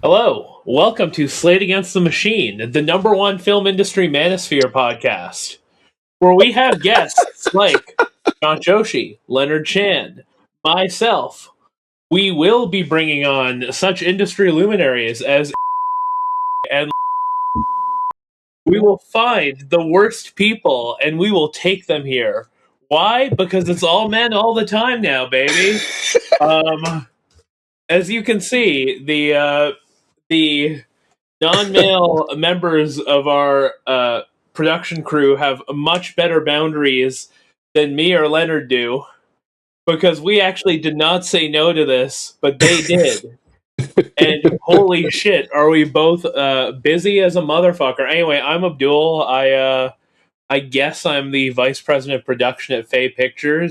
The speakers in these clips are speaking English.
Hello, welcome to Slate Against the Machine, the number one film industry manosphere podcast, where we have guests like Shant Joshi, Leonard Chan, myself. We will be bringing on such industry luminaries as and we will find the worst people and we will take them here. Why? Because it's all men all the time now, baby. As you can see, the non-male members of our production crew have much better boundaries than me or Leonard do, because we actually did not say no to this, but they did. And holy shit, are we both busy as a motherfucker. Anyway, I'm Abdul. I guess I'm the vice president of production at Fae Pictures.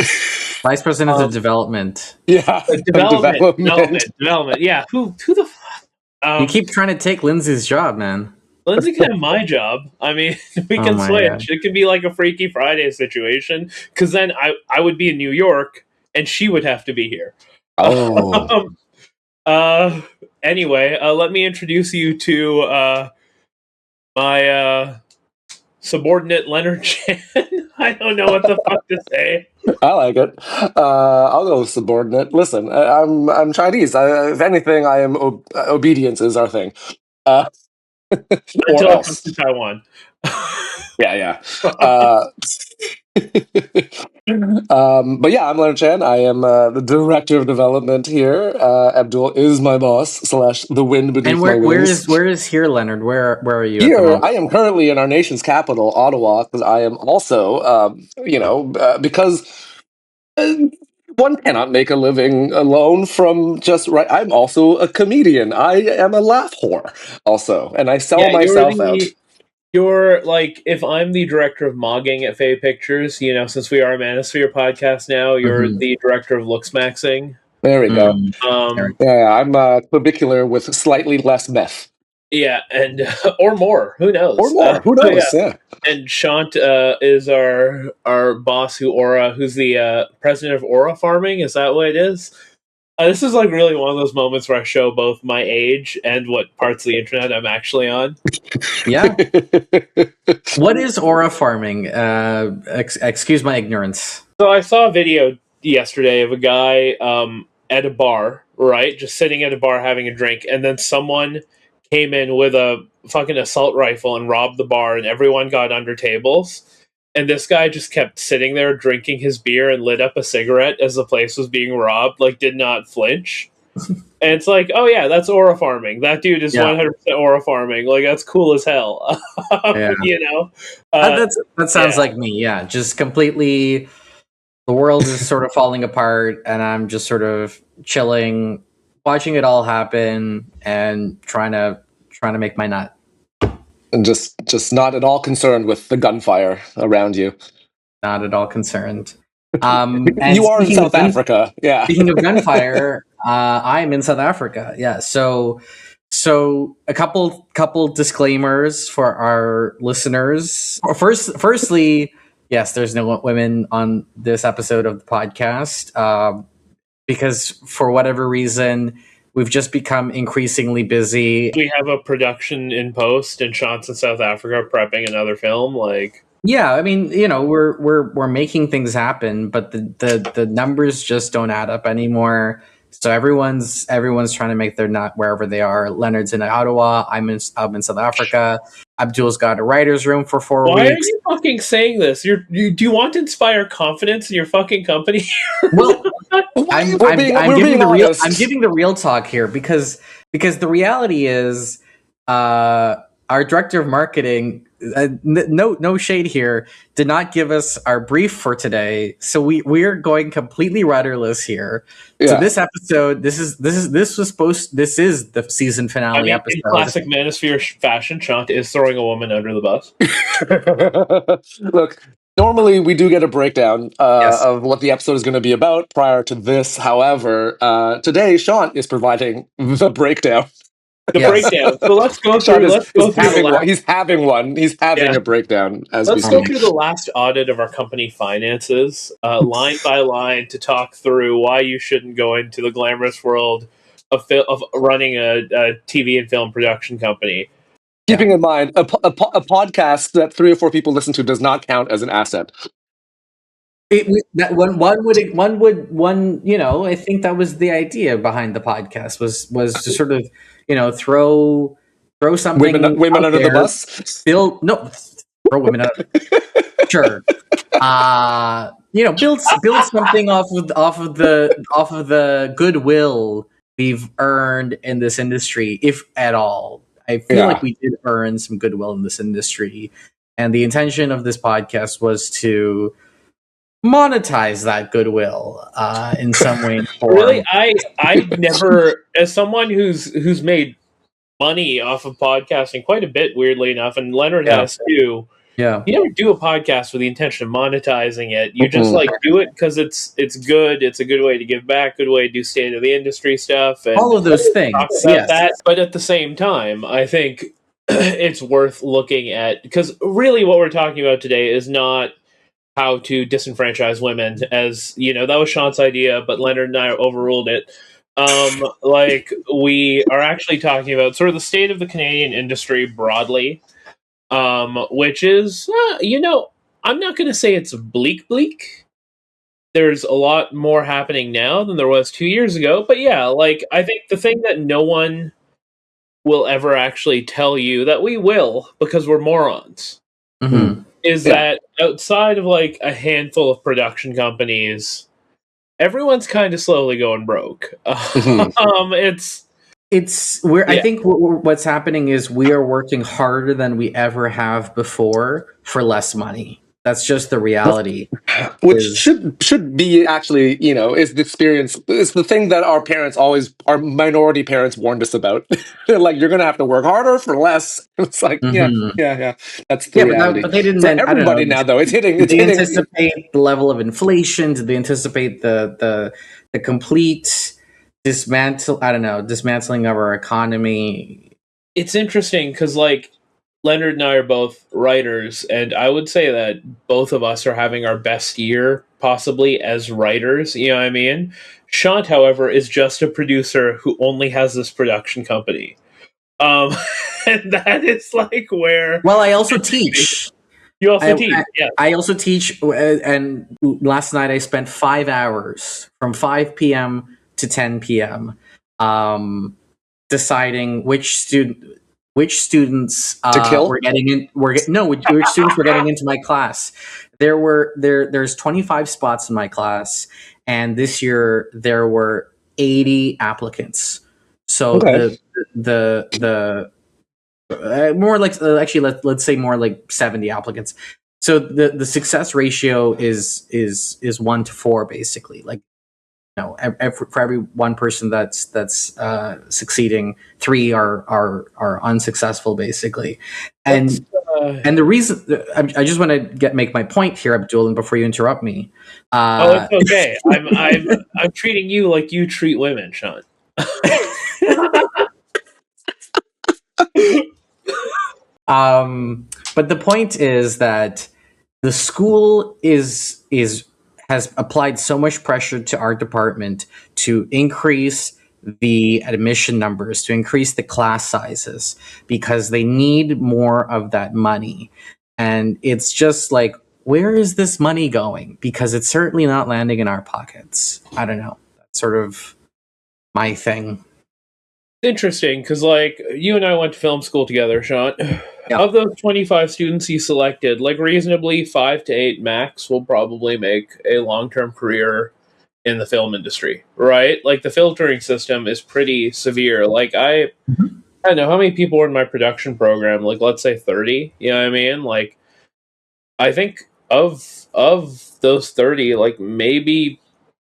Vice president of development. Yeah, development. Yeah, who the fuck? You keep trying to take Lindsay's job, man. Lindsay can have my job. I mean, we can switch. God. It could be like a Freaky Friday situation, because then I would be in New York and she would have to be here. Oh. Anyway, let me introduce you to my subordinate Leonard Chan. I don't know what the fuck to say. I like it. I'll go with subordinate. Listen, I'm Chinese. If anything, I am obedience is our thing. Until it comes to Taiwan. Yeah. But yeah, I'm Leonard Chan. I am the director of development here. Abdul is my boss / the wind beneath my wings. Where is here, Leonard? Where are you? Here, I am currently in our nation's capital, Ottawa, because I am also, because one cannot make a living alone from just right. I'm also a comedian. I am a laugh whore, also, and I sell myself out. You're like, if I'm the director of mogging at Fae Pictures, since we are a Manosphere podcast now, you're the director of looks maxing. There we go. I'm clavicular with slightly less meth. Yeah, and or more. Who knows? Who knows? Yeah. And Shant is our boss, who's the president of Aura Farming. Is that what it is? This is like really one of those moments where I show both my age and what parts of the internet I'm actually on. Yeah. What is Aura Farming? Excuse my ignorance. So I saw a video yesterday of a guy at a bar, right? Just sitting at a bar having a drink, and then someone came in with a fucking assault rifle and robbed the bar, and everyone got under tables. And this guy just kept sitting there drinking his beer and lit up a cigarette as the place was being robbed, did not flinch. And it's like, oh yeah, that's Aura Farming. That dude is 100% Aura Farming. That's cool as hell. That sounds like me, yeah. Just completely, the world is sort of falling apart, and I'm just sort of chilling, watching it all happen, and trying to make my nut. And just not at all concerned with the gunfire around you. Not at all concerned. And you are in South Africa. Yeah. Speaking of gunfire, I'm in South Africa. Yeah. So a couple disclaimers for our listeners. Firstly, yes, there's no women on this episode of the podcast because for whatever reason, we've just become increasingly busy. We have a production in post, and Shant's in South Africa prepping another film. Yeah, I mean, we're making things happen, but the numbers just don't add up anymore. So everyone's trying to make their nut wherever they are. Leonard's in Ottawa. I'm in South Africa. Abdul's got a writer's room for 4 weeks. Why are you fucking saying this? Do you want to inspire confidence in your fucking company? Well, I'm giving the real talk here because the reality is our director of marketing, no shade here, did not give us our brief for today, so we're going completely rudderless here. Yeah. So this episode, this is the season finale episode. In classic Manosphere fashion, Shant is throwing a woman under the bus. Look, normally we do get a breakdown of what the episode is going to be about prior to this. However, today Shant is providing the breakdown. Breakdown. So let's go through. He's having one. He's having a breakdown. Let's go through the last audit of our company finances, line by line, to talk through why you shouldn't go into the glamorous world of running a TV and film production company. Keeping in mind, a podcast that 3 or 4 people listen to does not count as an asset. I think that was the idea behind the podcast was to sort of, throw something women under there, the bus. throw women out. Sure. Build something off of the goodwill we've earned in this industry, if at all. I feel like we did earn some goodwill in this industry, and the intention of this podcast was to monetize that goodwill in some way. Really, I never, as someone who's made money off of podcasting quite a bit, weirdly enough, and Leonard has too. Yeah, you never do a podcast with the intention of monetizing it. You just do it because it's good. It's a good way to give back. Good way to do state of the industry stuff. And all of those things. Talk about that, but at the same time, I think it's worth looking at, because really what we're talking about today is not how to disenfranchise women, as that was Shant's idea, but Leonard and I overruled it. We are actually talking about sort of the state of the Canadian industry broadly. Which is, I'm not going to say it's bleak. There's a lot more happening now than there was 2 years ago. But yeah, I think the thing that no one will ever actually tell you, that we will, because we're morons, is that outside of a handful of production companies, everyone's kind of slowly going broke. I think what's happening is we are working harder than we ever have before for less money. That's just the reality. Which should be actually, is the experience. It's the thing that our minority parents warned us about. They're like, you're going to have to work harder for less. It's like, yeah. That's the reality. But they didn't. Everybody now, though, it's hitting. Did they anticipate the level of inflation? Did they anticipate the complete dismantling of our economy? It's interesting because Leonard and I are both writers, and I would say that both of us are having our best year possibly as writers. You know what I mean? Shant, however, is just a producer who only has this production company. And that is where... Well, I also teach. You also teach, yeah. I also teach, and last night I spent 5 hours from 5 p.m. to 10 p.m. Deciding which students to kill? which students were getting into my class. There's 25 spots in my class, and this year there were 80 applicants. So the more actually let's say more like 70 applicants. So the success ratio is 1 to 4 basically. For every one person that's succeeding, 3 are unsuccessf's basically, and the reason I just want to make my point here, Abdul, and before you interrupt me. It's okay. I'm treating you like you treat women, Shant. But the point is that the school has applied so much pressure to our department to increase the admission numbers, to increase the class sizes, because they need more of that money. And it's just where is this money going? Because it's certainly not landing in our pockets. I don't know. That's sort of my thing. Interesting, because you and I went to film school together, Shant. Yeah. Of those 25 students you selected, reasonably 5 to 8 max will probably make a long-term career in the film industry, right? The filtering system is pretty severe. I don't know how many people were in my production program. Let's say 30. You know what I mean? I think of those 30, maybe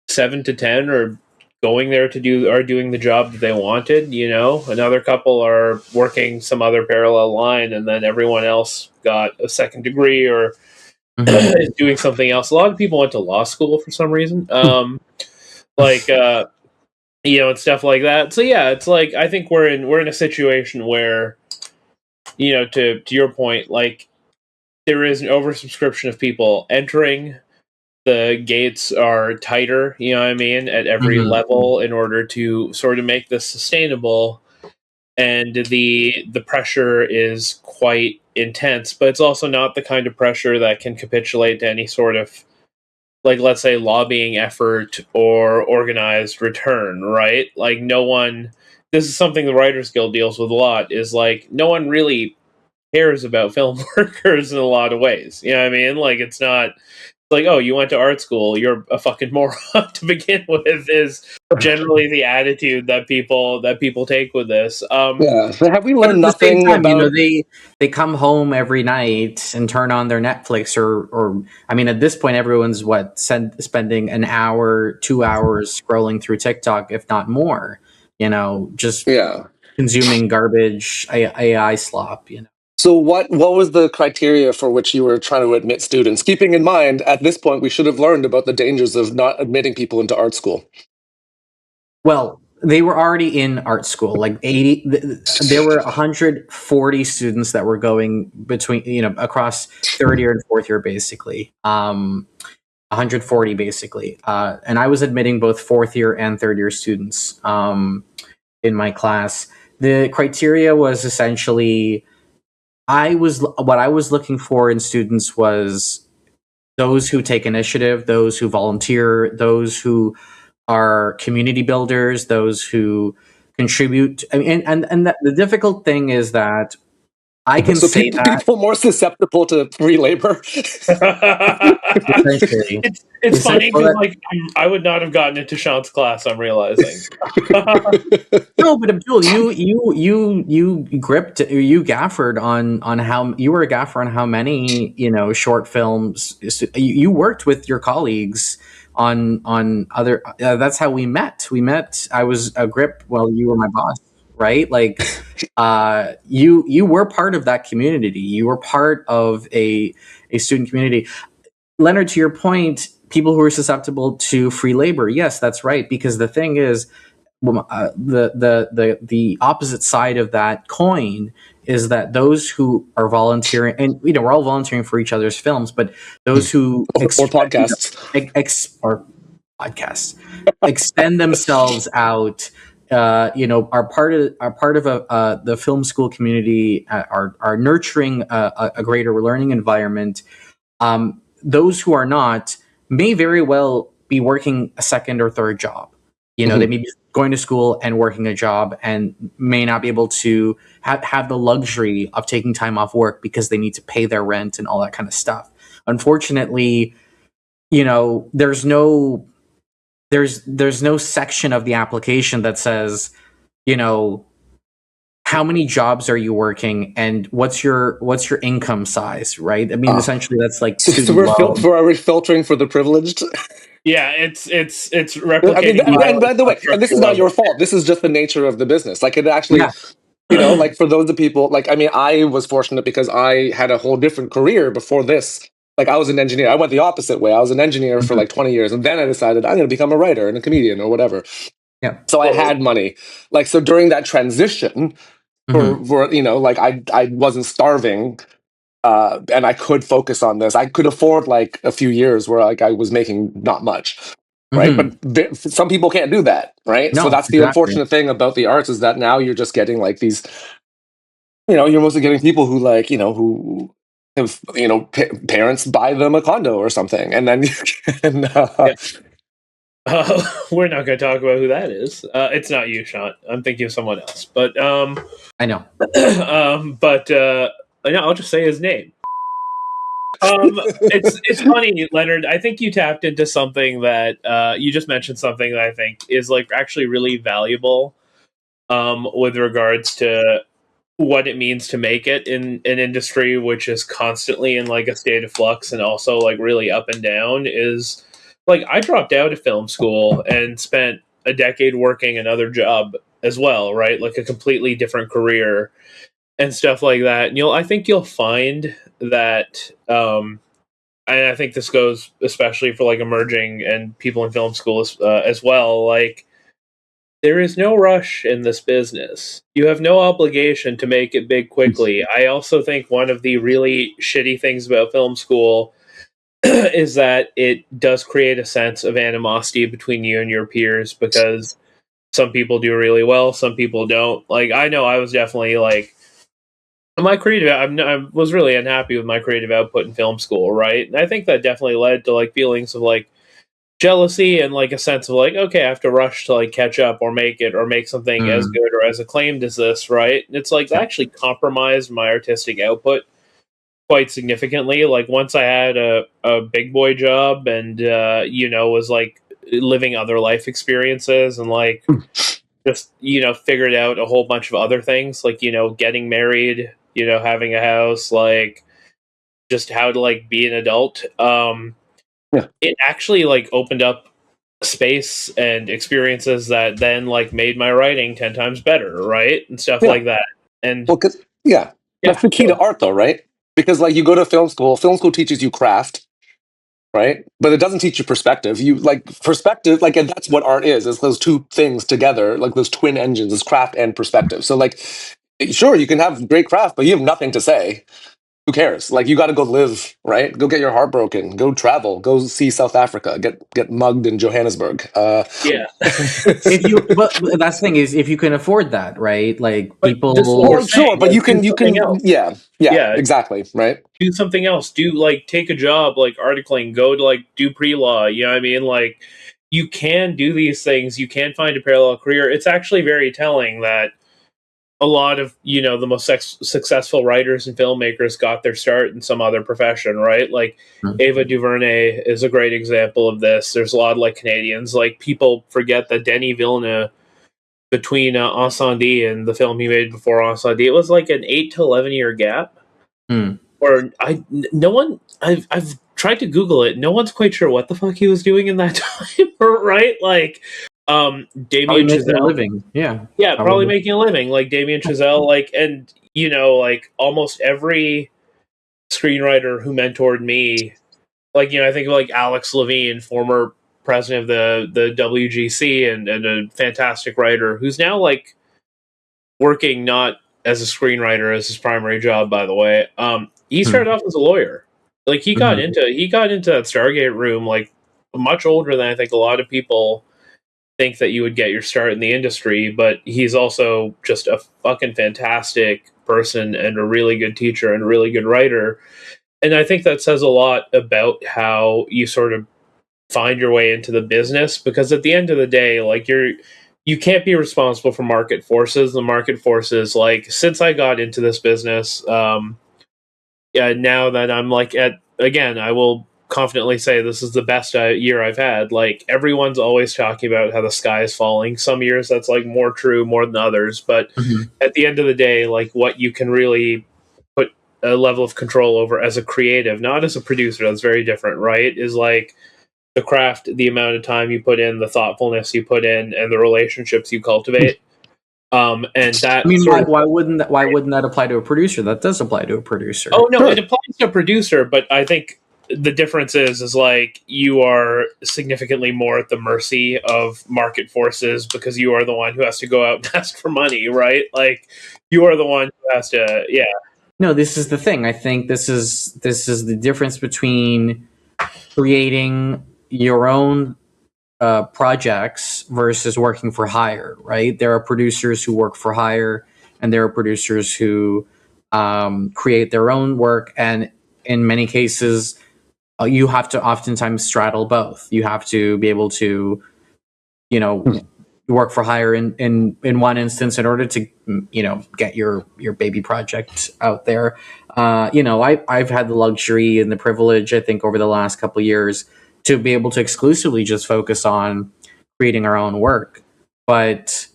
7 to 10 are going there are doing the job that they wanted. Another couple are working some other parallel line, and then everyone else got a second degree or is doing something else. A lot of people went to law school for some reason, and stuff like that. So yeah, it's I think we're in a situation where, to your point, there is an oversubscription of people entering the gates are tighter, you know what I mean, at every level in order to sort of make this sustainable. And the pressure is quite intense, but it's also not the kind of pressure that can capitulate to any sort of, like, let's say, lobbying effort or organized return, right? Like, no one, this is something the Writers Guild deals with a lot, is like, no one really cares about film workers in a lot of ways. You know what I mean? Like, it's not like, oh, you went to art school, you're a fucking moron to begin with, is generally the attitude that people take with this. Yeah, but have we But learned at the same nothing time, about? they come home every night and turn on their Netflix, or I mean, at this point, everyone's spending an hour, 2 hours scrolling through TikTok, if not more. Just consuming garbage AI slop. So what was the criteria for which you were trying to admit students? Keeping in mind, at this point, we should have learned about the dangers of not admitting people into art school. Well, they were already in art school. Like 80, there were 140 students that were going between, across third year and fourth year, basically. 140 basically, and I was admitting both fourth year and third year students in my class. The criteria was essentially, what I was looking for in students was those who take initiative, those who volunteer, those who are community builders, those who contribute. I mean, and the difficult thing is that I can say people more susceptible to free labor. Essentially, it's funny because I would not have gotten into Shant's class. I'm realizing. No, but Abdul, you gaffered on how you were a gaffer on how many short films you worked with your colleagues on other. That's how we met. I was a grip while you were my boss, right? Like, you were part of that community. You were part of a student community. Leonard, to your point, people who are susceptible to free labor. Yes, that's right. Because the thing is, the opposite side of that coin is that those who are volunteering, and we're all volunteering for each other's films, but those who or podcasts extend themselves out, are part of the film school community, are nurturing a greater learning environment. Those who are not may very well be working a second or third job. They may be going to school and working a job and may not be able to have the luxury of taking time off work because they need to pay their rent and all that kind of stuff. Unfortunately, there's no section of the application that says, how many jobs are you working and what's your income size, right? I mean, essentially that's like so we're filtering for the privileged. Yeah, it's replicating. And by the way, and this is not your fault. This is just the nature of the business. Like, it actually, like, for those of people, like, I mean, I was fortunate because I had a whole different career before this. Like, I was an engineer. I went the opposite way. I was an engineer for like 20 years, and then I decided I'm going to become a writer and a comedian or whatever. Yeah. So I had money. Like, so during that transition, for like, I wasn't starving. And I could focus on this. I could afford like a few years where like I was making not much, right? But some people can't do that, right? No, so that's the unfortunate thing about the arts, is that now you're just getting like these, you're mostly getting people who like, who have, parents buy them a condo or something, and then you can. We're not going to talk about who that is. It's not you, Shant. I'm thinking of someone else, but I know. I'll just say his name. It's funny, Leonard. I think you tapped into something that you just mentioned, something that I think is like actually really valuable with regards to what it means to make it in an industry which is constantly in like a state of flux and also like really up and down. Is like, I dropped out of film school and spent a decade working another job as well, right? Like a completely different career and stuff like that. And I think you'll find that, and I think this goes especially for like emerging and people in film school as well, like, there is no rush in this business. You have no obligation to make it big quickly. I also think one of the really shitty things about film school is that it does create a sense of animosity between you and your peers, because some people do really well, some people don't. Like, I know I was definitely like, my creative, I was really unhappy with my creative output in film school, right? And I think that definitely led to like feelings of like jealousy and like a sense of like, okay, I have to rush to like catch up or make it or make something as good or as acclaimed as this, right? And it's like that actually compromised my artistic output quite significantly. Like, once I had a big boy job and was like living other life experiences and like just figured out a whole bunch of other things, like getting married, having a house, like just how to like be an adult. It actually like opened up space and experiences that then like made my writing 10 times better, right? And stuff like that. And well, that's the key to art, though, right? Because like you go to film school teaches you craft, right? But it doesn't teach you perspective. You like perspective, like, and that's what art is those two things together, like those twin engines, is craft and perspective. So like, sure, you can have great craft, but you have nothing to say. Who cares? Like, you got to go live, right? Go get your heart broken. Go travel. Go see South Africa. Get mugged in Johannesburg. yeah. If you, but that's the thing is, if you can afford that, right? Like, But people, well, sure, but like, you can, else. yeah, exactly, right? Do something else. Do like take a job like articling. Go to like do pre-law. You know what I mean? Like, you can do these things. You can find a parallel career. It's actually very telling that a lot of the most successful writers and filmmakers got their start in some other profession, right? Like Ava DuVernay is a great example of this. There's a lot of like Canadians, like people forget that Denis Villeneuve, between Incendie and the film he made before Incendie, it was like an 8 to 11 year gap. Or I've tried to Google it. No one's quite sure what the fuck he was doing in that time, right? Like, Damien Chazelle living, probably making a living, like Damien Chazelle, like, and like almost every screenwriter who mentored me, like I think of like Alex Levine, former president of the WGC and a fantastic writer who's now like working not as a screenwriter as his primary job, by the way. He started off as a lawyer. Like, he got into that Stargate room like much older than I think a lot of people think that you would get your start in the industry, but he's also just a fucking fantastic person and a really good teacher and a really good writer. And I think that says a lot about how you sort of find your way into the business, because at the end of the day, like, you can't be responsible for market forces. The market forces, like, since I got into this business, now that I'm like again, I will confidently say this is the best year I've had. Like, everyone's always talking about how the sky is falling. Some years that's like more true more than others, but at the end of the day, like, what you can really put a level of control over as a creative, not as a producer, that's very different, right? Is like the craft, the amount of time you put in, the thoughtfulness you put in, and the relationships you cultivate. And that, I mean, why wouldn't that apply to a producer? That does apply to a producer. Oh no, it applies to a producer, but I think the difference is like you are significantly more at the mercy of market forces, because you are the one who has to go out and ask for money, right? Like, you are the one who has to, No, this is the thing. I think this is the difference between creating your own projects versus working for hire, right? There are producers who work for hire, and there are producers who create their own work, and in many cases, you have to oftentimes straddle both. You have to be able to, work for hire in one instance in order to, get your baby project out there. I've had the luxury and the privilege, I think, over the last couple of years, to be able to exclusively just focus on creating our own work. But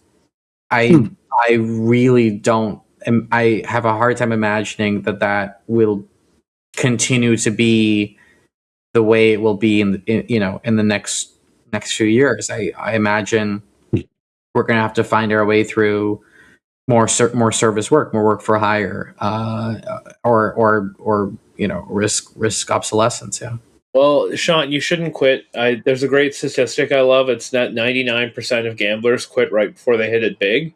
I really don't. I have a hard time imagining that will continue to be the way it will be in the next few years. I imagine we're going to have to find our way through more service work, more work for hire, or risk obsolescence. Yeah. Well, Shant, you shouldn't quit. There's a great statistic I love. It's that 99% of gamblers quit right before they hit it big.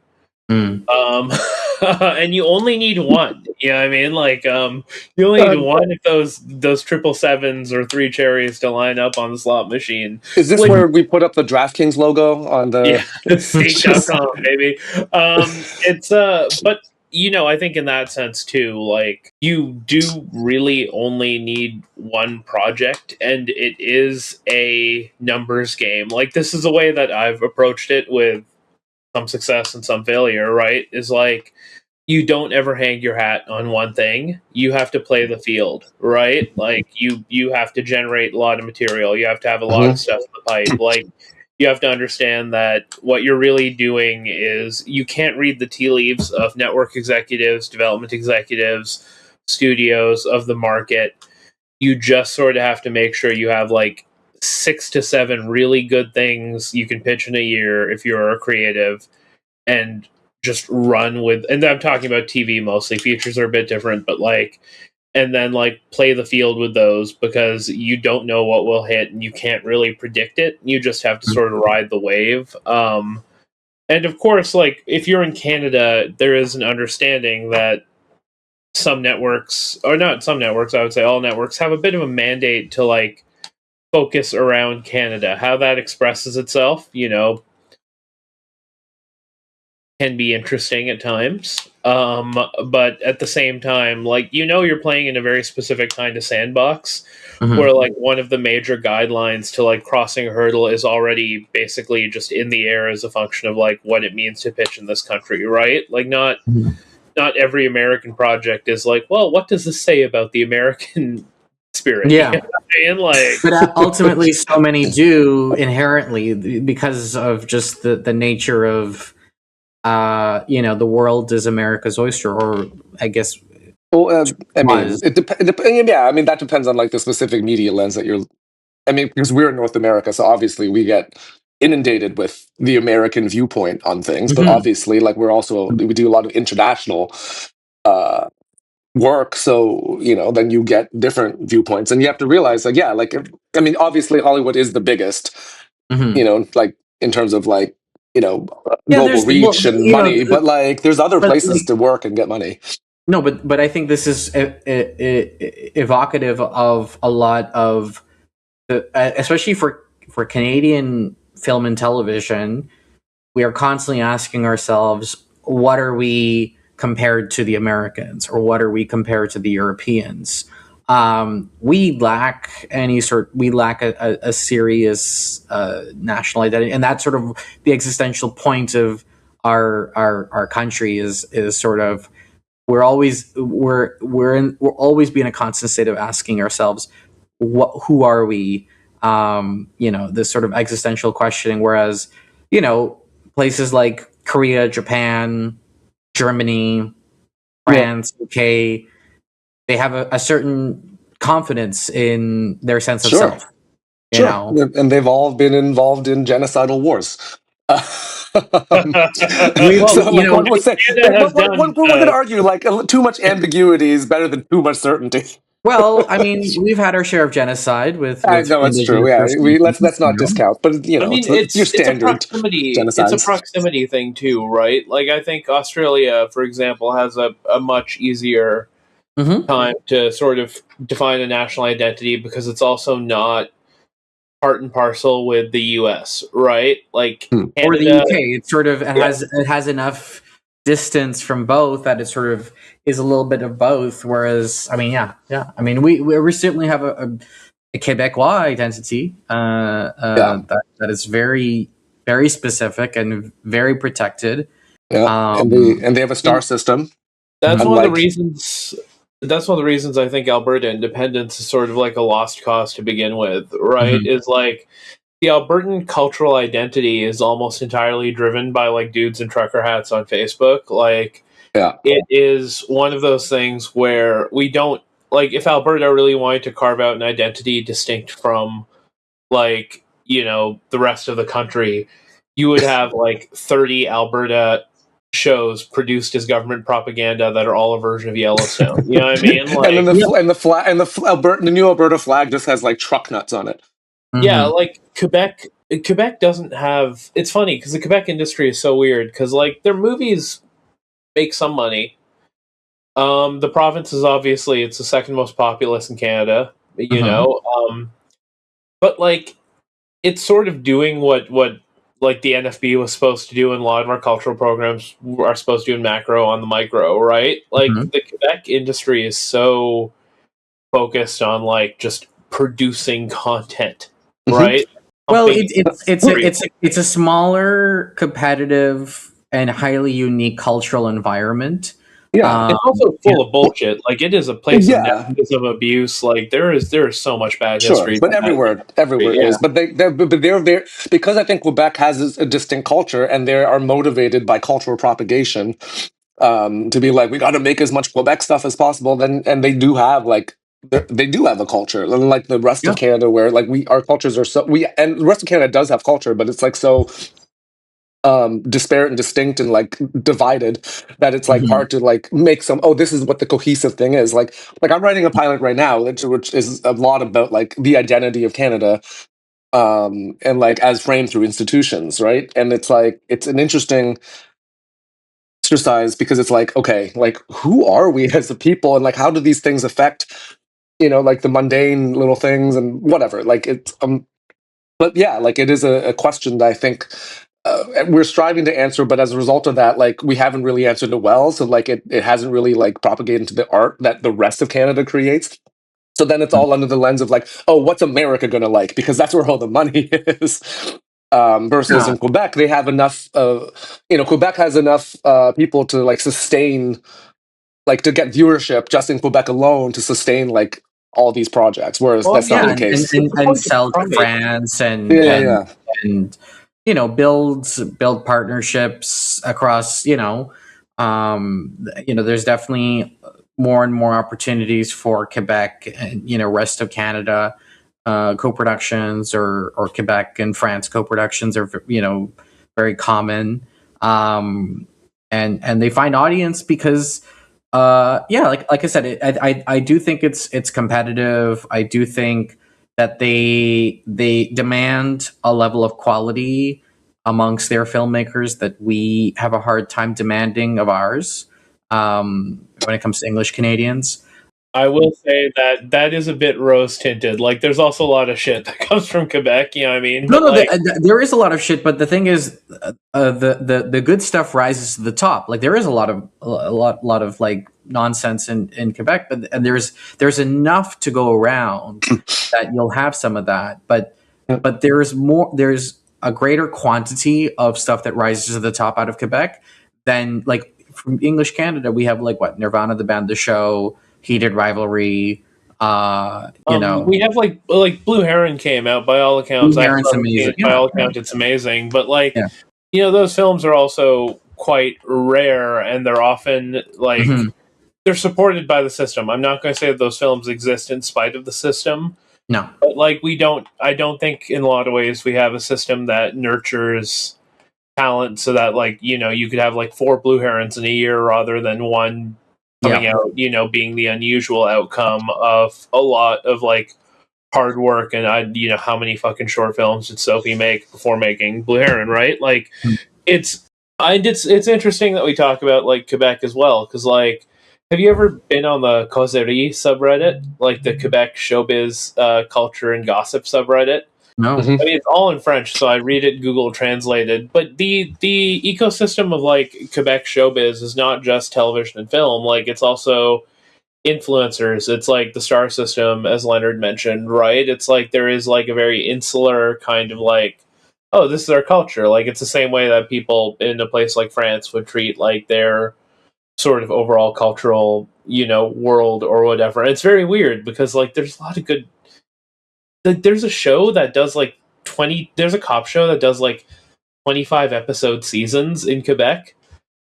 and you only need one. You know what I mean? Like, you only need one if those 777s or 3 cherries to line up on the slot machine. Is this where we put up the DraftKings logo on the? Yeah, stake.com, baby. It's but you know, I think in that sense too, like you do really only need one project, and it is a numbers game. Like this is a way that I've approached it with some success and some failure, right? Is like you don't ever hang your hat on one thing. You have to play the field, right? Like you have to generate a lot of material. You have to have a lot of stuff in the pipe. Like you have to understand that what you're really doing is you can't read the tea leaves of network executives, development executives, studios of the market. You just sort of have to make sure you have like 6 to 7 really good things you can pitch in a year if you're a creative, and just run with, and I'm talking about TV mostly. Features are a bit different, but like, and then like play the field with those, because you don't know what will hit and you can't really predict it. You just have to sort of ride the wave. And of course, like if you're in Canada, there is an understanding that some networks, or not some networks, I would say all networks, have a bit of a mandate to like focus around Canada. How that expresses itself, you know, can be interesting at times. But at the same time, like, you know, you're playing in a very specific kind of sandbox where like one of the major guidelines to like crossing a hurdle is already basically just in the air as a function of like what it means to pitch in this country, right? Like not every American project is like, well, what does this say about the American spirit? Yeah. You know what I mean? Like, but ultimately so many do inherently because of just the nature of you know, the world is America's oyster, or I guess. Well, I mean, yeah, I mean that depends on like the specific media lens that you're. I mean, because we're in North America, so obviously we get inundated with the American viewpoint on things. But obviously, like we do a lot of international work, so you know, then you get different viewpoints, and you have to realize, like, yeah, like, I mean, obviously Hollywood is the biggest, you know, like in terms of like, you know, global reach and money, but like there's other places to work and get money. No, but I think this is evocative of a lot of, especially for Canadian film and television. We are constantly asking ourselves, what are we compared to the Americans, or what are we compared to the Europeans? We lack a serious national identity, and that's sort of the existential point of our country is sort of, we're always be in a constant state of asking ourselves, who are we? You know, this sort of existential questioning. Whereas, you know, places like Korea, Japan, Germany, France, UK, they have a certain confidence in their sense of self. You know? And they've all been involved in genocidal wars. One would say, one could argue like too much ambiguity is better than too much certainty. Well, I mean, we've had our share of genocide with I know it's true. Yeah, let's not discount, but you know, I mean, it's your standard genocides. It's a proximity thing too, right? Like I think Australia, for example, has a much easier time to sort of define a national identity, because it's also not part and parcel with the US, right? Like Canada, or the UK. It sort of it has enough distance from both that it sort of is a little bit of both. Whereas, I mean, I mean, we certainly have a Quebecois identity that is very, very specific and very protected. Yeah, and they have a star system. That's one of the reasons. That's one of the reasons I think Alberta independence is sort of like a lost cause to begin with, right? Is like the Albertan cultural identity is almost entirely driven by like dudes in trucker hats on Facebook. Like, it is one of those things where we don't, like, if Alberta really wanted to carve out an identity distinct from, like, you know, the rest of the country, you would have like 30 Alberta shows produced as government propaganda that are all a version of Yellowstone. You know what I mean? Like, and then the new Alberta flag just has like truck nuts on it. Yeah, like Quebec doesn't have. It's funny because the Quebec industry is so weird, because like their movies make some money. The province is obviously it's the second most populous in Canada, you know. But like it's sort of doing what like the NFB was supposed to do, and a lot of our cultural programs are supposed to do in macro on the micro, right? Like the Quebec industry is so focused on like just producing content, right? Well, it's a smaller, competitive, and highly unique cultural environment. Yeah, it's also full of bullshit. Like it is a place of nepotism, abuse. Like there is so much bad history. But everywhere is. But they're there because I think Quebec has a distinct culture, and they are motivated by cultural propagation to be like, we got to make as much Quebec stuff as possible. And they do have like they do have a culture, unlike the rest of Canada, where like our cultures are so and the rest of Canada does have culture, but it's like so disparate and distinct and like divided that it's like hard to like make some this is what the cohesive thing is. Like I'm writing a pilot right now which is a lot about like the identity of Canada and like as framed through institutions, right? And it's like it's an interesting exercise because it's like, okay, like who are we as a people, and like how do these things affect like the mundane little things and whatever. Like it's but yeah, like it is a question that I think we're striving to answer, but as a result of that, like we haven't really answered it well. So like it hasn't really like propagated into the art that the rest of Canada creates. So then it's all under the lens of like, oh, what's America gonna like? Because that's where all the money is. Versus in Quebec, they have enough. Quebec has enough people to like sustain, like to get viewership just in Quebec alone to sustain like all these projects. Whereas that's not the case. And sell to France and build partnerships across. There's definitely more and more opportunities for Quebec and rest of Canada co-productions or Quebec and France co-productions are very common, and they find audience because like I said, I do think it's competitive. I do think that they demand a level of quality amongst their filmmakers that we have a hard time demanding of ours when it comes to English Canadians. I will say that is a bit rose tinted. Like, there's also a lot of shit that comes from Quebec. You know what I mean? There is a lot of shit, but the thing is, the good stuff rises to the top. Like, there is a lot of like nonsense in Quebec, and there's enough to go around that you'll have some of that. But there's a greater quantity of stuff that rises to the top out of Quebec than like from English Canada. We have like Nirvana, the band, the show. Heated Rivalry, we have like Blue Heron came out by all accounts. Blue Heron's amazing. By all accounts, it's amazing. But like, those films are also quite rare, and they're often like they're supported by the system. I'm not going to say that those films exist in spite of the system. No, but like I don't think in a lot of ways we have a system that nurtures talent so that like you could have like 4 Blue Herons in a year rather than one coming out, being the unusual outcome of a lot of like hard work. And how many fucking short films did Sophie make before making Blue Heron, right? Like it's interesting that we talk about like Quebec as well, because like, have you ever been on the Causerie subreddit, like the Quebec showbiz culture and gossip subreddit? No, I mean it's all in French, so I read it Google translated. But the ecosystem of like Quebec showbiz is not just television and film. Like it's also influencers. It's like the star system, as Leonard mentioned, right? It's like there is like a very insular kind of like, oh, this is our culture. Like it's the same way that people in a place like France would treat like their sort of overall cultural, world or whatever. And it's very weird because like there's a lot of good. There's a show that does like 20. There's a cop show that does like 25 episode seasons in Quebec,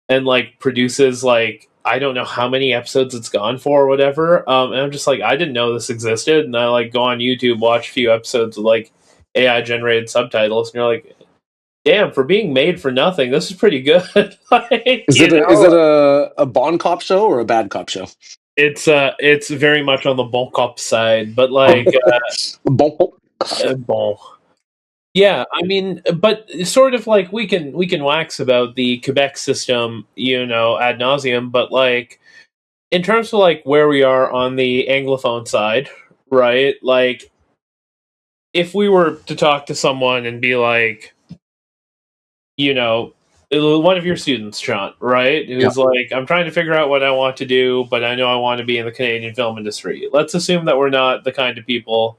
and like produces like I don't know how many episodes it's gone for or whatever. And I'm just like, I didn't know this existed, and I like go on YouTube, watch a few episodes with like AI generated subtitles, and you're like, damn, for being made for nothing, this is pretty good. Like, is it a bon cop show or a bad cop show? It's very much on the bon cop side, but like bon. bon. Yeah, I mean, but sort of like we can wax about the Quebec system, ad nauseum, but like in terms of like where we are on the Anglophone side, right? Like if we were to talk to someone and be like, one of your students, Shant, right? Who's like, I'm trying to figure out what I want to do, but I know I want to be in the Canadian film industry. Let's assume that we're not the kind of people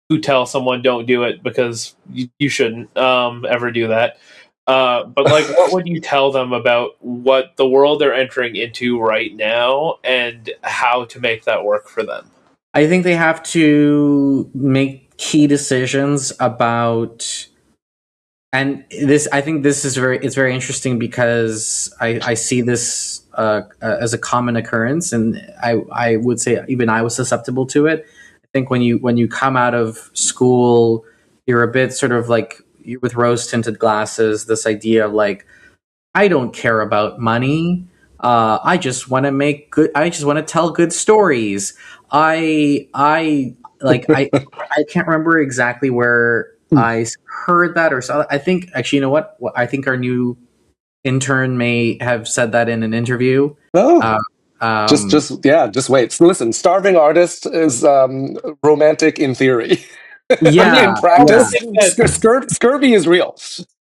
who tell someone don't do it because you shouldn't ever do that. But like, what would you tell them about what the world they're entering into right now and how to make that work for them? I think they have to make key decisions about, and this, I think this is it's very interesting because I see this as a common occurrence, and I would say even I was susceptible to it. I think when you come out of school, you're a bit sort of like with rose tinted glasses. This idea of like, I don't care about money. I just want to make good. I just want to tell good stories. I like I can't remember exactly where I heard that or saw that. I think actually, you know what? I think our new intern may have said that in an interview. Oh. Just wait. So listen, starving artist is romantic in theory. Yeah, in practice, scurvy is real.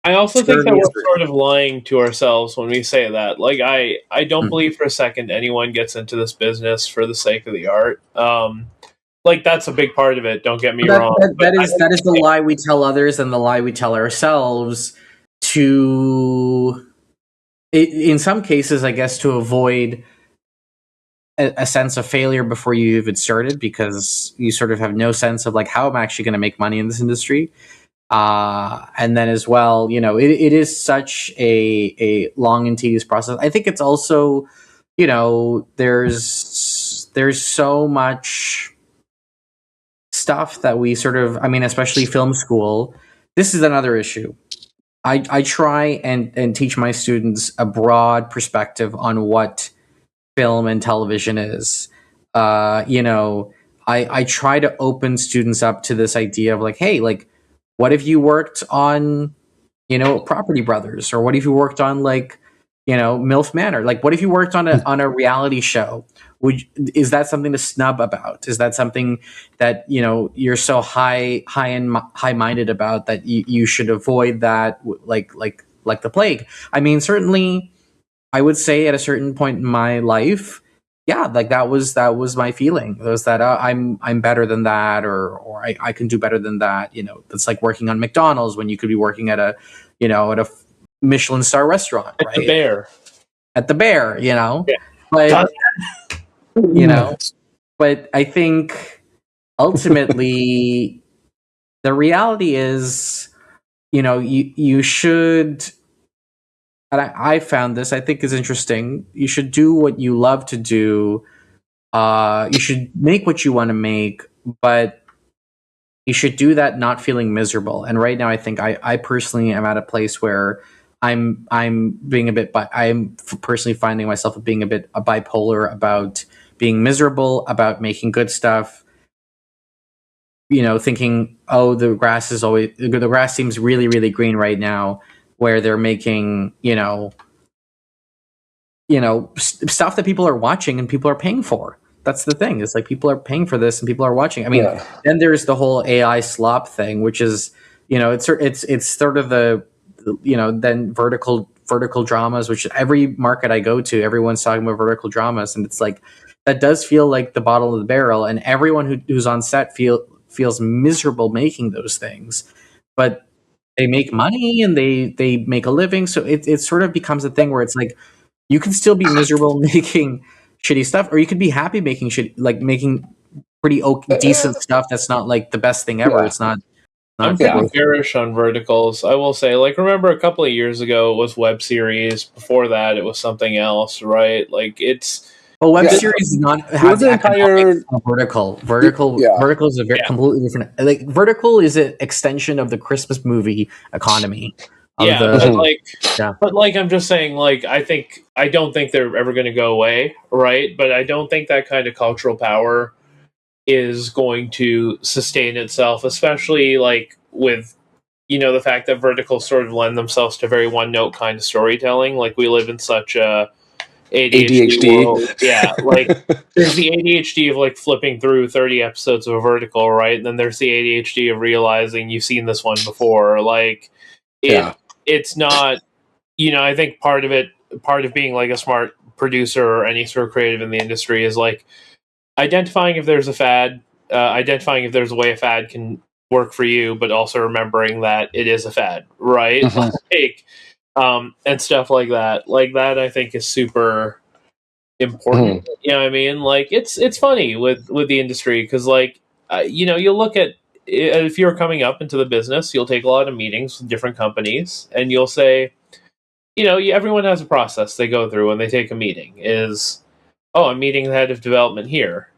I also think that we're sort of lying to ourselves when we say that. Like, I don't believe for a second anyone gets into this business for the sake of the art. Like, that's a big part of it. Don't get me wrong. That is the lie we tell others and the lie we tell ourselves to, in some cases, I guess, to avoid a sense of failure before you even started, because you sort of have no sense of like, how am I actually going to make money in this industry? And then as well, it is such a long and tedious process. I think it's also, there's so much stuff that we sort of, I mean, especially film school. This is another issue. I try and teach my students a broad perspective on what film and television is. I try to open students up to this idea of like, hey, like, what if you worked on, Property Brothers, or what if you worked on like, MILF Manor? Like, what if you worked on a reality show? Is that something to snub about? Is that something that you're so high minded about that you should avoid that like the plague? I mean, certainly I would say at a certain point in my life, yeah, like that was my feeling. It was that I'm better than that, or I can do better than that. It's like working on McDonald's when you could be working at a Michelin star restaurant, right? At the Bear, Yeah. But but I think ultimately the reality is, you should. And I found this, I think, is interesting. You should do what you love to do. You should make what you want to make, but you should do that not feeling miserable. And right now, I think I personally am at a place where I'm being a bit, I'm personally finding myself being a bit bipolar about being miserable about making good stuff. Thinking, oh, the grass seems really, really green right now, where they're making, stuff that people are watching and people are paying for. That's the thing. It's like people are paying for this and people are watching. I mean, then there's the whole AI slop thing, which is, it's sort of the then vertical dramas, which every market I go to, everyone's talking about vertical dramas, and it's like that does feel like the bottom of the barrel, and everyone who's on set feels miserable making those things, but they make money and they make a living, so it sort of becomes a thing where it's like, you can still be miserable making shitty stuff, or you could be happy making making pretty decent stuff that's not like the best thing ever. It's not. I'm pretty bearish on verticals. I will say, like, remember a couple of years ago it was web series. Before that, it was something else, right? Like, it's. Well, web series does not have the economics of vertical. Vertical is a completely different. Like, vertical is an extension of the Christmas movie economy. But I'm just saying, like, I don't think they're ever going to go away, right? But I don't think that kind of cultural power is going to sustain itself, especially like with the fact that verticals sort of lend themselves to very one note kind of storytelling. Like, we live in such a ADHD world. Yeah, like there's the ADHD of like flipping through 30 episodes of a vertical, right? And then there's the ADHD of realizing you've seen this one before. Like, it's not, I think part of being like a smart producer or any sort of creative in the industry is like identifying if there's a fad, identifying if there's a way a fad can work for you, but also remembering that it is a fad, right? Like, and stuff like that. Like, that I think is super important. You know what I mean? Like, it's funny with the industry because, like, you'll look at, if you're coming up into the business, you'll take a lot of meetings with different companies, and you'll say, everyone has a process they go through when they take a meeting. I'm meeting the head of development here.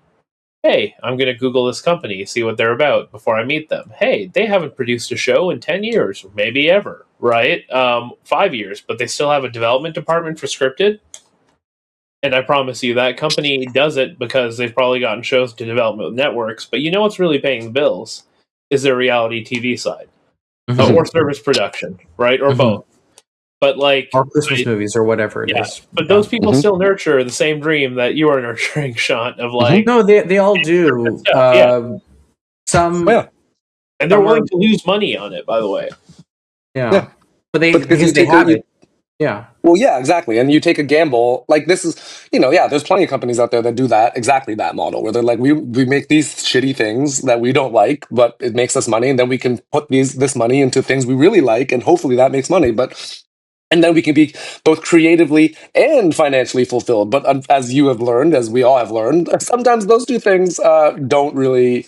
Hey, I'm going to Google this company, see what they're about before I meet them. Hey, they haven't produced a show in 10 years, maybe ever, right? 5 years, but they still have a development department for scripted. And I promise you that company does it because they've probably gotten shows to development with networks. But what's really paying the bills is their reality TV side or service production, right? Or both. But like, or Christmas movies or whatever it is. But those people still nurture the same dream that you are nurturing, Shant, of like... No, they all do. Some... And they're willing to lose money on it, by the way. Yeah. But because they have it. Yeah. Well, yeah, exactly. And you take a gamble. Like, this is, there's plenty of companies out there that do exactly that model, where they're like, we make these shitty things that we don't like, but it makes us money, and then we can put this money into things we really like, and hopefully that makes money. And then we can be both creatively and financially fulfilled. But as you have learned, as we all have learned, sometimes those two things don't really...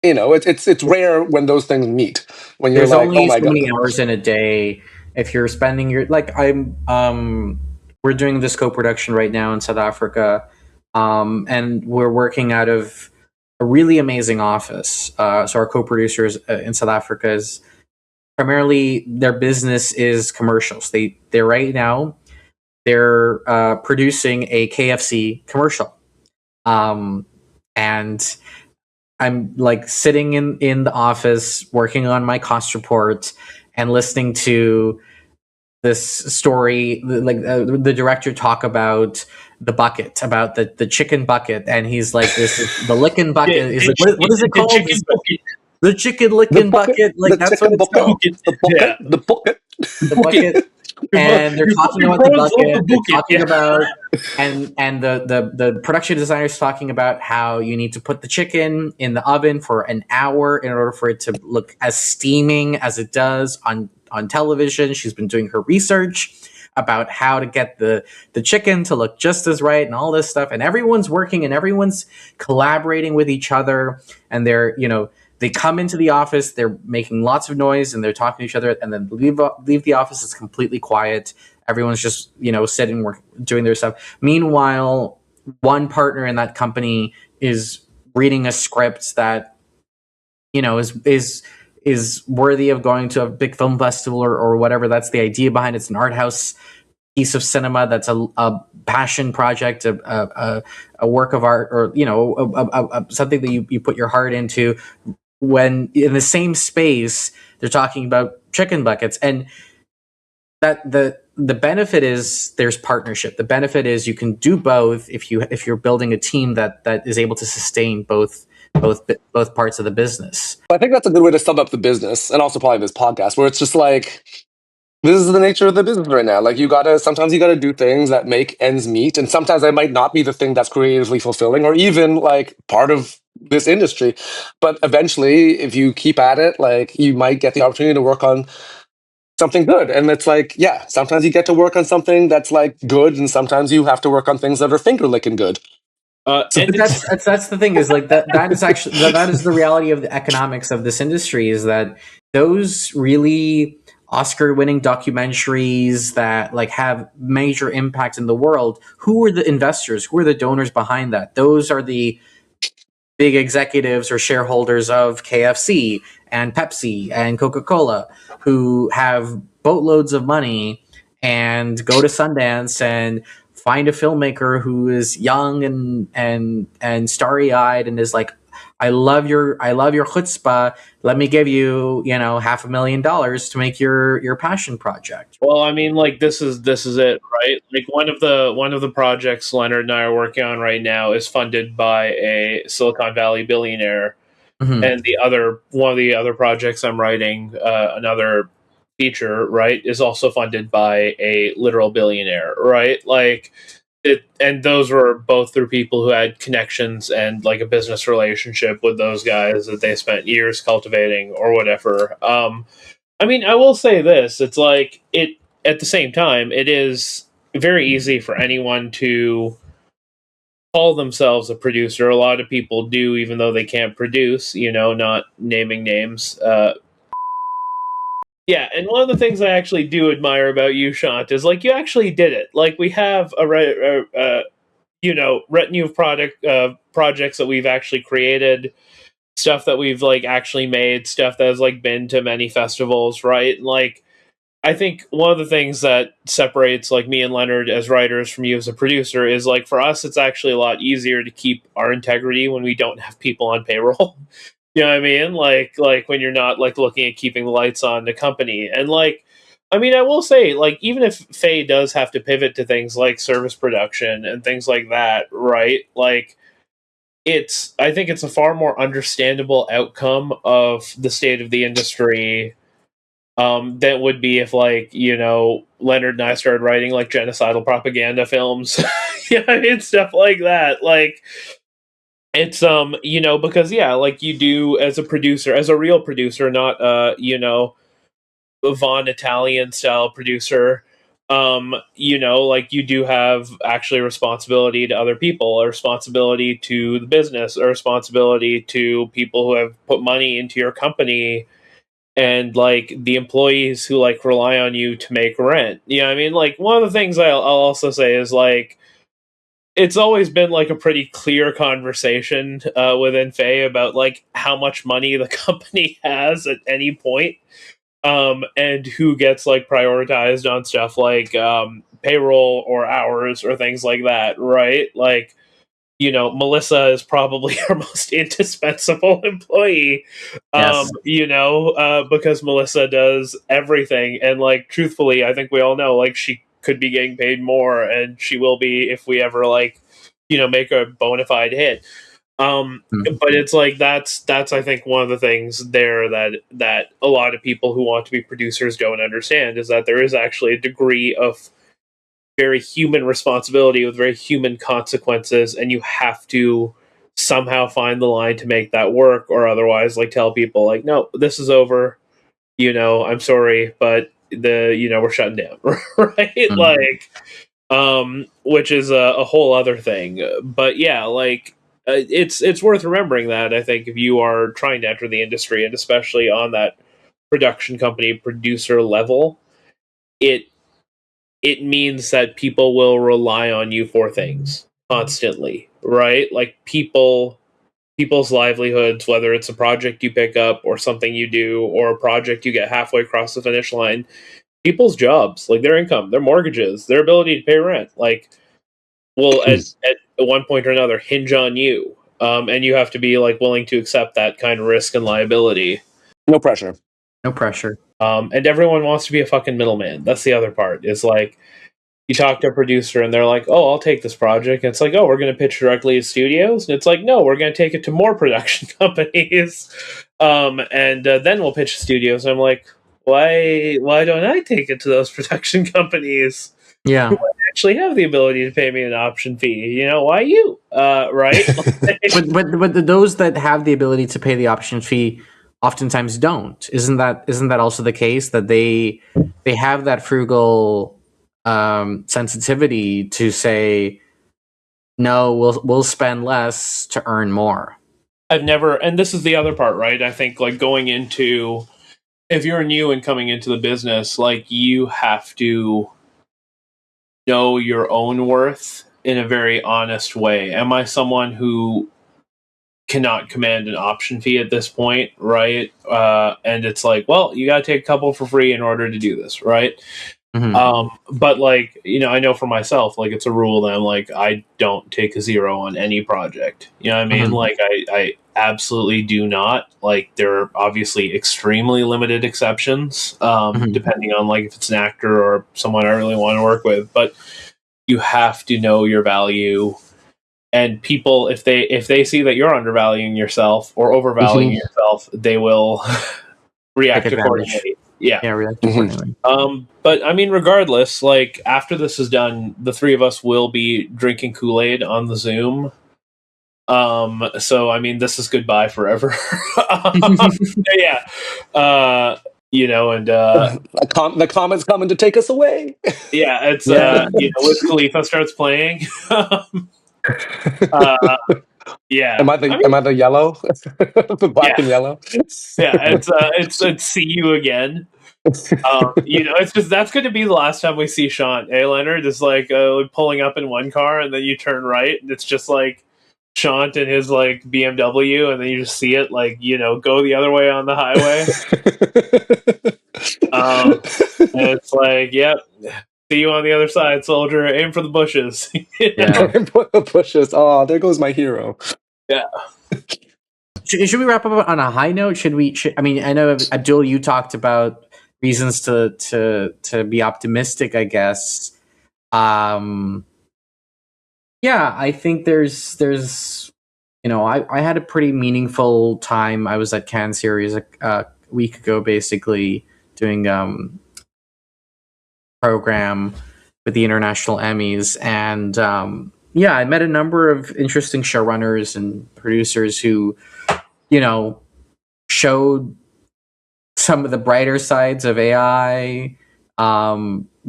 it's rare when those things meet. When you're there's like, only oh my so many God. hours in a day. If you're spending we're doing this co-production right now in South Africa, and we're working out of a really amazing office. So our co-producers in South Africa is primarily, their business is commercials. They're right now producing a KFC commercial, and I'm like sitting in the office working on my cost report and listening to this story, like the director talk about the bucket, about the chicken bucket, and he's like, "This is the licking bucket." He's like, "What is it called?" The chicken licking bucket. Like, that's what it's called. The bucket. The bucket. And they're talking about the bucket. They're talking about, and the production designer is talking about how you need to put the chicken in the oven for an hour in order for it to look as steaming as it does on television. She's been doing her research about how to get the chicken to look just as right and all this stuff. And everyone's working and everyone's collaborating with each other. And they're, they come into the office, they're making lots of noise and they're talking to each other, and then leave the office. It's completely quiet. Everyone's just, sitting, doing their stuff. Meanwhile, one partner in that company is reading a script that, is worthy of going to a big film festival or whatever. That's the idea behind it. It's an art house piece of cinema that's a passion project, a work of art, or something that you put your heart into. When in the same space they're talking about chicken buckets, and that the benefit is there's partnership. The benefit is you can do both if you're building a team that is able to sustain both parts of the business. I think that's a good way to sum up the business, and also probably this podcast, where it's just like, this is the nature of the business right now. Like, sometimes you gotta do things that make ends meet, and sometimes that might not be the thing that's creatively fulfilling or even like part of this industry. But eventually, if you keep at it, like, you might get the opportunity to work on something good. And it's like, sometimes you get to work on something that's like good, and sometimes you have to work on things that are finger licking good. But that's the thing, is like that is actually that is the reality of the economics of this industry, is that those really Oscar-winning documentaries that like have major impact in the world, who are the investors? Who are the donors behind that? Those are the big executives or shareholders of KFC and Pepsi and Coca-Cola, who have boatloads of money and go to Sundance and find a filmmaker who is young and starry-eyed and is like, love your chutzpah. Let me give you, $500,000 to make your passion project. Well, I mean, like this is it, right? Like one of the projects Leonard and I are working on right now is funded by a Silicon Valley billionaire, and one of the other projects I'm writing, another feature, right, is also funded by a literal billionaire, right? Like it, and those were both through people who had connections and like a business relationship with those guys that they spent years cultivating or whatever. I mean, I will say this: it's like it. At the same time, it is very easy for anyone to call themselves a producer. A lot of people do, even though they can't produce. Not naming names. Yeah, and one of the things I actually do admire about you, Shant, is like you actually did it. Like we have a retinue of projects that we've actually created, stuff that we've like actually made, stuff that has like been to many festivals, right? And like I think one of the things that separates like me and Leonard as writers from you as a producer is like for us it's actually a lot easier to keep our integrity when we don't have people on payroll. You know what I mean? Like when you're not like looking at keeping the lights on the company. And like I mean I will say like even if Fae does have to pivot to things like service production and things like that, right? Like I think it's a far more understandable outcome of the state of the industry than it would be if like Leonard and I started writing like genocidal propaganda films. Yeah, I mean stuff like that. Like it's because yeah, like you do as a producer, as a real producer, not Von Italian style producer. Like you do have actually responsibility to other people, a responsibility to the business, a responsibility to people who have put money into your company, and like the employees who like rely on you to make rent. I mean, like one of the things I'll also say is like it's always been like a pretty clear conversation within Fae about like how much money the company has at any point, and who gets like prioritized on stuff like payroll or hours or things like that, right? Like Melissa is probably our most indispensable employee, Yes. because Melissa does everything. And like, truthfully, I think we all know, like, she could be getting paid more, and she will be if we ever like, make a bona fide hit. But it's like that's I think one of the things there that a lot of people who want to be producers don't understand is that there is actually a degree of very human responsibility with very human consequences, and you have to somehow find the line to make that work, or otherwise like tell people like, no, this is over, I'm sorry, but we're shutting down. Right. Like which is a whole other thing. But yeah, like it's worth remembering that I think if you are trying to enter the industry, and especially on that production company producer level, it means that people will rely on you for things constantly, right? Like people's livelihoods, whether it's a project you pick up or something you do or a project you get halfway across the finish line, people's jobs, like their income, their mortgages, their ability to pay rent, like will at one point or another hinge on you. And you have to be like willing to accept that kind of risk and liability. No pressure. No pressure. And everyone wants to be a fucking middleman. That's the other part. Is like you talk to a producer and they're like, "Oh, I'll take this project." And it's like, "Oh, we're going to pitch directly to studios," and it's like, "No, we're going to take it to more production companies, and then we'll pitch to studios." And I'm like, "Why don't I take it to those production companies? Yeah, who actually have the ability to pay me an option fee? Why you? Right?" but those that have the ability to pay the option fee oftentimes don't. Isn't that also the case that they have that frugal sensitivity to say, no, we'll spend less to earn more? I've never, and this is the other part, right? I think like going into, if you're new and coming into the business, like you have to know your own worth in a very honest way. Am I someone who cannot command an option fee at this point, right? And it's like, well, you got to take a couple for free in order to do this, right? But like, I know for myself, like it's a rule that I'm like, I don't take a zero on any project. You know what I mean? Like I absolutely do not. Like, there are obviously extremely limited exceptions, depending on like if it's an actor or someone I really want to work with. But you have to know your value. And people, if they see that you're undervaluing yourself or overvaluing yourself, they will react accordingly. Yeah, react accordingly. But I mean, regardless, like after this is done, the three of us will be drinking Kool-Aid on the Zoom. So I mean, this is goodbye forever. Yeah. And the comment's coming to take us away. Yeah, it's Wiz Khalifa starts playing. Yeah. Am I the yellow? The black and yellow? Yeah, it's see you again. It's just that's going to be the last time we see Shant. Leonard is like pulling up in one car, and then you turn right, and it's just like Shant in his like BMW, and then you just see it like go the other way on the highway. And it's like, yep. See you on the other side, soldier. Aim for the bushes. Aim for the bushes. Oh, there goes my hero. Yeah. Should we wrap up on a high note? I mean, I know Abdul, you talked about reasons to be optimistic, I guess. Yeah, I think there's I had a pretty meaningful time. I was at Canneseries a week ago, basically doing program with the International Emmys, and I met a number of interesting showrunners and producers who showed some of the brighter sides of AI,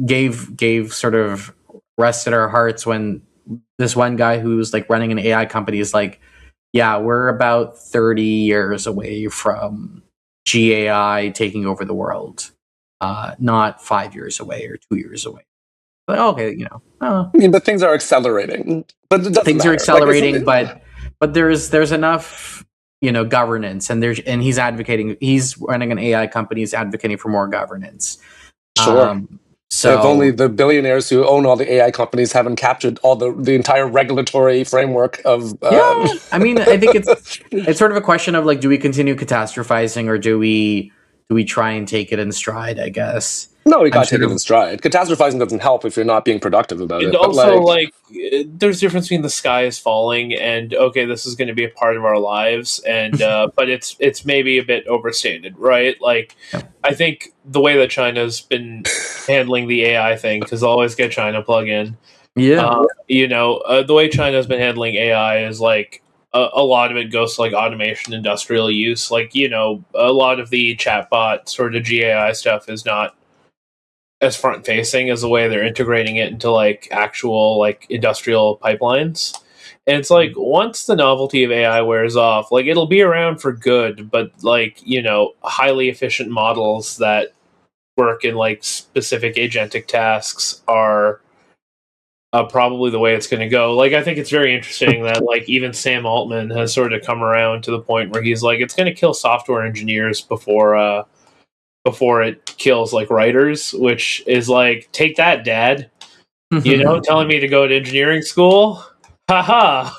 gave sort of rested our hearts when this one guy who's like running an AI company is like, yeah, we're about 30 years away from GAI taking over the world. Not 5 years away or 2 years away. But okay, I mean, but things are accelerating. But things are accelerating, but there's enough, governance, and he's running an AI company, he's advocating for more governance. Sure. So if only the billionaires who own all the AI companies haven't captured all the entire regulatory framework of. I mean, I think it's sort of a question of like, do we continue catastrophizing or do we try and take it in stride, I guess? No, we gotta take it in stride. Catastrophizing doesn't help if you're not being productive about it. And also, there's a difference between the sky is falling and okay, this is going to be a part of our lives, and but it's maybe a bit overstated, right? Like, I think the way that China's been handling the AI thing, because I always get China plug in. Yeah, the way China's been handling AI is like a lot of it goes to like automation, industrial use. Like a lot of the chatbot sort of GAI stuff is not as front facing as the way they're integrating it into like actual like industrial pipelines. And it's like once the novelty of AI wears off, like it'll be around for good, but like, highly efficient models that work in like specific agentic tasks are probably the way it's going to go. Like, I think it's very interesting that like even Sam Altman has sort of come around to the point where he's like, it's going to kill software engineers before it kills like writers, which is like, take that, Dad. Telling me to go to engineering school. Haha.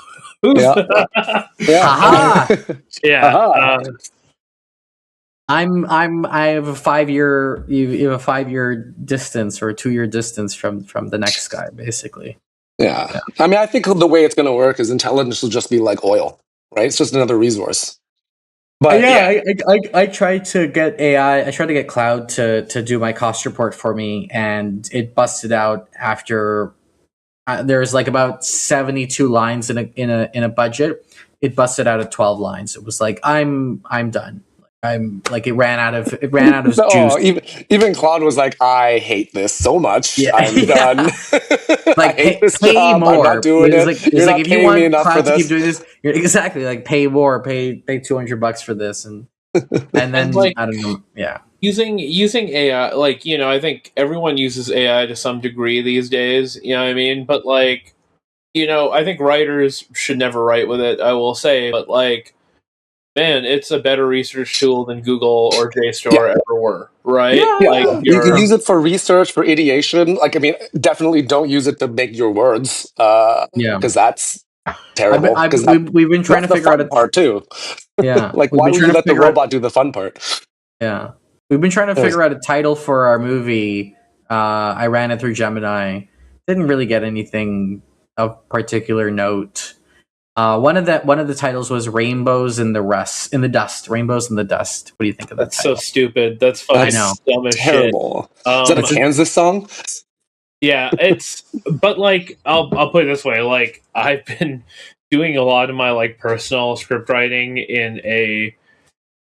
Yeah. Yeah. I have a 5 year. You have a 5 year distance or a 2 year distance from the next guy, basically. Yeah. I mean, I think the way it's going to work is intelligence will just be like oil, right? It's just another resource. But I tried to get AI. I tried to get Cloud to do my cost report for me, and it busted out after there's like about 72 lines in a budget. It busted out at 12 lines. It was like I'm done. I'm like it ran out of juice. Even Claude was like, I hate this so much. Yeah. I'm done. Like pay more. I'm not doing it. You're not paying me enough for this. Keep doing this. You're exactly like pay more. Pay $200 for this, and then like, I don't know. Yeah. Using AI, like I think everyone uses AI to some degree these days. You know what I mean? But like, I think writers should never write with it. I will say, but like, man, it's a better research tool than Google or JSTOR ever were, right? Yeah. Like you can use it for research, for ideation. Like, I mean, definitely don't use it to make your words. Because that's terrible. We've been trying to figure out a part too. Yeah, like why would you let the robot do the fun part? Yeah, we've been trying to figure out a title for our movie. I ran it through Gemini. Didn't really get anything of particular note. One of the titles was "Rainbows in the Dust." Rainbows in the Dust. What do you think of that? That's title? So stupid. That's fucking dumb as terrible. Shit. Is that a Kansas song? Yeah, but like I'll put it this way, like I've been doing a lot of my like personal script writing in a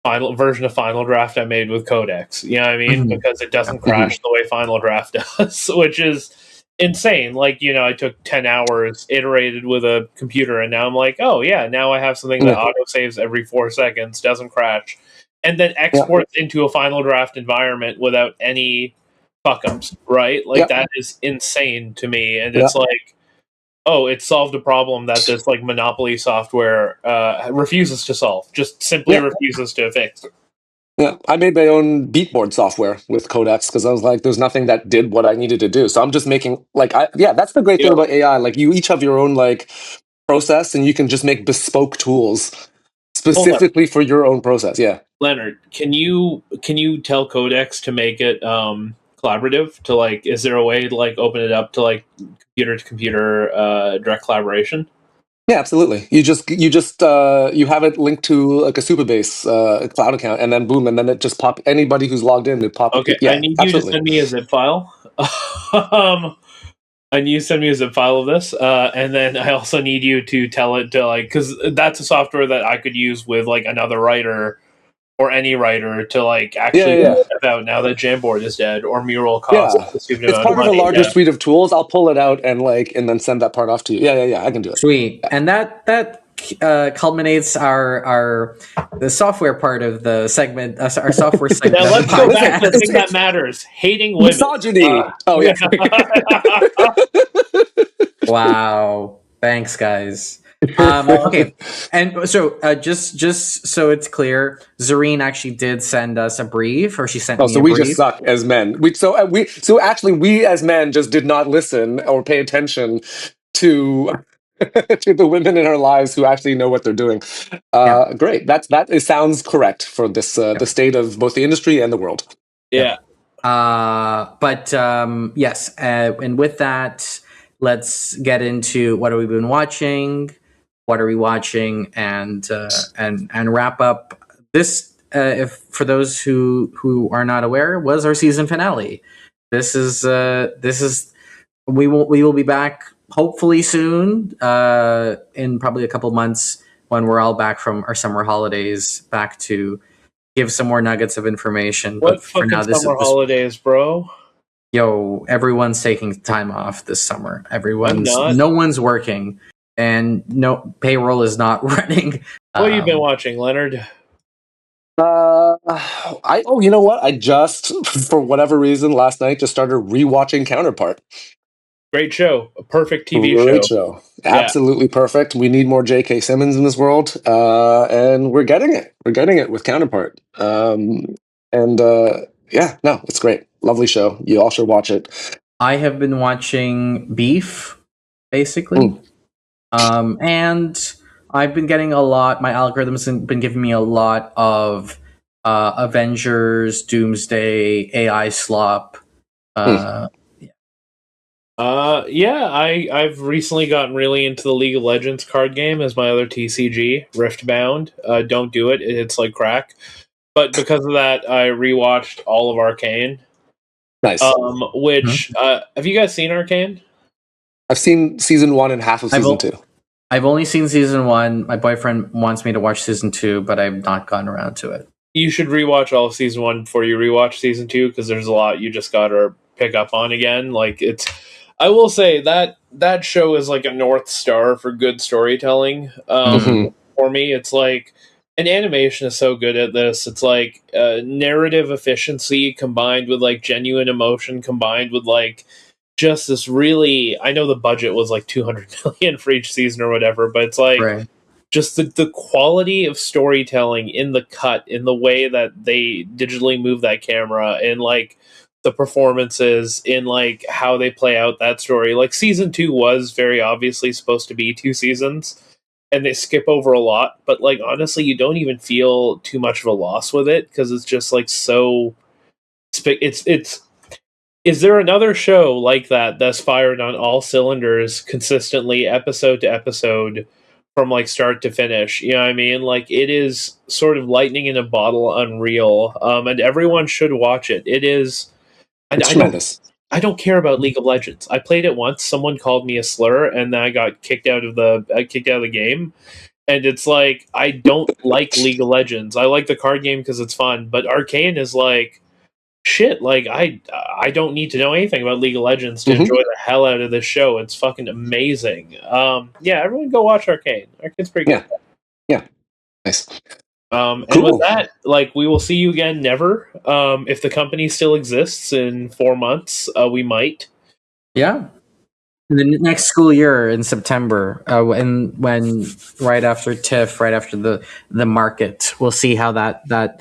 final version of Final Draft I made with Codex. You know what I mean? Because it doesn't crash the way Final Draft does, which is insane. Like, I took 10 hours, iterated with a computer, and now I'm like, oh yeah, now I have something that auto saves every 4 seconds, doesn't crash, and then exports into a Final Draft environment without any fuck-ups, right? Like, that is insane to me, and it's like, oh, it solved a problem that this, like, Monopoly software refuses to solve. Just simply refuses to fix. Yeah, I made my own beatboard software with Codex because I was like, there's nothing that did what I needed to do. So I'm just making, like, that's the great thing about AI. Like, you each have your own, like, process, and you can just make bespoke tools specifically for your own process. Yeah. Leonard, can you tell Codex to make it collaborative? To like, is there a way to like open it up to like computer to computer direct collaboration? Yeah, absolutely. You have it linked to like a Supabase cloud account, and then boom, and then it just pop anybody who's logged in. It pop. Okay, I need you to send me a zip file. I need you to send me a zip file of this, and then I also need you to tell it to like, because that's a software that I could use with like another writer or any writer to like actually step out now that Jamboard is dead or Mural costs a stupid amount of money. It's part of a larger suite of tools. I'll pull it out and then send that part off to you. Yeah, I can do it. Sweet. And that culminates the software part of the segment, our software segment. Now let's go back to the thing that matters: hating women. Misogyny. Wow. Thanks, guys. Okay, and so just so it's clear, Zareen actually did send us a brief, or she sent me a brief. So we just suck as men. We as men just did not listen or pay attention to to the women in our lives who actually know what they're doing. Great. It sounds correct for this the state of both the industry and the world. Yeah. But yes, and with that, let's get into what have we been watching. What are we watching, and wrap up this? If for those who are not aware, was our season finale. This is we will be back hopefully soon, in probably a couple months when we're all back from our summer holidays, back to give some more nuggets of information. What but for now, this summer holidays, bro? Yo, everyone's taking time off this summer. No one's working. And no, payroll is not running. What have you been watching, Leonard? You know what? I just, for whatever reason, last night just started rewatching Counterpart. Great show. A perfect TV Great show. Absolutely perfect. We need more J.K. Simmons in this world. And we're getting it. We're getting it with Counterpart. It's great. Lovely show. You all should watch it. I have been watching Beef, basically. And I've been getting a lot. My algorithms have been giving me a lot of Avengers, Doomsday, AI slop. I've recently gotten really into the League of Legends card game as my other TCG, Riftbound. Don't do it. It's like crack. But because of that, I rewatched all of Arcane. Nice. Have you guys seen Arcane? I've seen season 1 and half of season 2. I've only seen season 1. My boyfriend wants me to watch season 2, but I've not gotten around to it. You should rewatch all of season 1 before you rewatch season 2, because there's a lot you just gotta pick up on again. Like, I will say that show is like a North Star for good storytelling. For me, it's like, and animation is so good at this. It's like narrative efficiency combined with like genuine emotion combined with like just this really, I know the budget was like $200 million for each season or whatever, but it's like just the quality of storytelling in the cut, in the way that they digitally move that camera, and like the performances, in like how they play out that story. Like season 2 was very obviously supposed to be 2 seasons, and they skip over a lot. But like honestly, you don't even feel too much of a loss with it because it's just like so. It's. Is there another show like that that's fired on all cylinders consistently, episode to episode, from like start to finish? You know what I mean? Like it is sort of lightning in a bottle, unreal. And everyone should watch it. It is. It's tremendous. I don't care about League of Legends. I played it once. Someone called me a slur, and then I got kicked out of the game. And it's like I don't like League of Legends. I like the card game because it's fun, but Arcane is like shit. Like I don't need to know anything about League of Legends to enjoy the hell out of this show. It's fucking amazing. Yeah, everyone go watch Arcane. Arcane's pretty good. Yeah, nice. And with that, like we will see you again. Never. If the company still exists in 4 months, we might. Yeah. The next school year in September, and when right after TIFF, right after the market, we'll see how that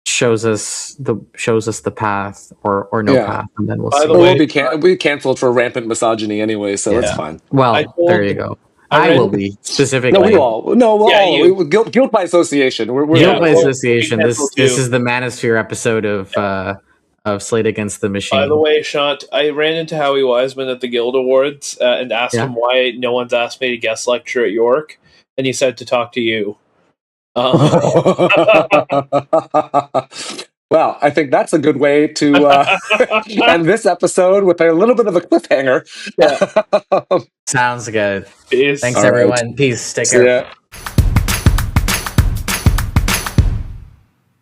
shows us the path or no path, and then we'll see. We'll be canceled for rampant misogyny anyway, so it's fine. Well, there you go. I will be specifically. No, we all. Guilt by association. We're guilt by association. This is the Manosphere episode of Slate Against the Machine. By the way, Shant, I ran into Howie Wiseman at the Guild Awards and asked him why no one's asked me to guest lecture at York, and he said to talk to you. Well, I think that's a good way to end this episode with a little bit of a cliffhanger. Sounds good. Peace. Thanks, everyone. Peace. Take care.